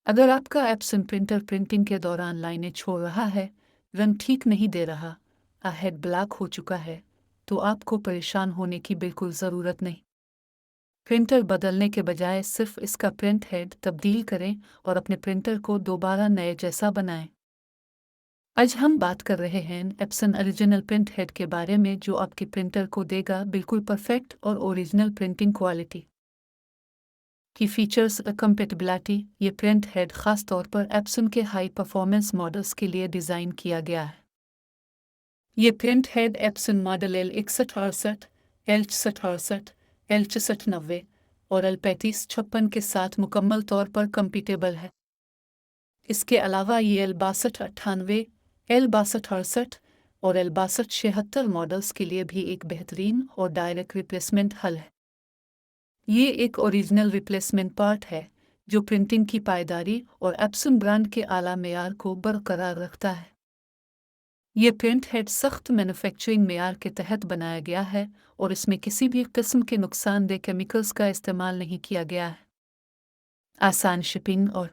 अगर आपका Epson printer printing के दौरान लाइनें छोड़ रहा है, रंग ठीक नहीं दे रहा, हेड ब्लैक हो चुका है, तो आपको परेशान होने की बिल्कुल ज़रूरत नहीं। प्रिंटर बदलने के बजाय सिर्फ इसका प्रिंट हेड तब्दील करें और अपने प्रिंटर को दोबारा नए जैसा बनाएं। आज हम बात कर रहे हैं एप्सन ओरिजिनल प्रिंट हेड के बारे में, जो आपके प्रिंटर को देगा बिल्कुल परफेक्ट और ओरिजिनल प्रिंटिंग क्वालिटी की फीचर्स। कंपेटिबिलिटी: ये प्रिंट हेड खास तौर पर एप्सन के हाई परफॉर्मेंस मॉडल्स के लिए डिज़ाइन किया गया है। ये print head Epson model L6168, L6168, L6490 और L3556 के साथ मुकम्मल तौर पर कंपैटिबल है। इसके अलावा ये L6298, L6268 और L6276 मॉडल्स के लिए भी एक बेहतरीन और डायरेक्ट रिप्लेसमेंट हल है। ये एक ओरिजिनल रिप्लेसमेंट पार्ट है जो प्रिंटिंग की पायदारी और एप्सन ब्रांड के आला मेयार को बरकरार रखता है। ये प्रिंट हेड सख्त मैन्युफैक्चरिंग मेयार के तहत बनाया गया है और इसमें किसी भी किस्म के नुकसानदेह केमिकल्स का इस्तेमाल नहीं किया गया है। आसान शिपिंग और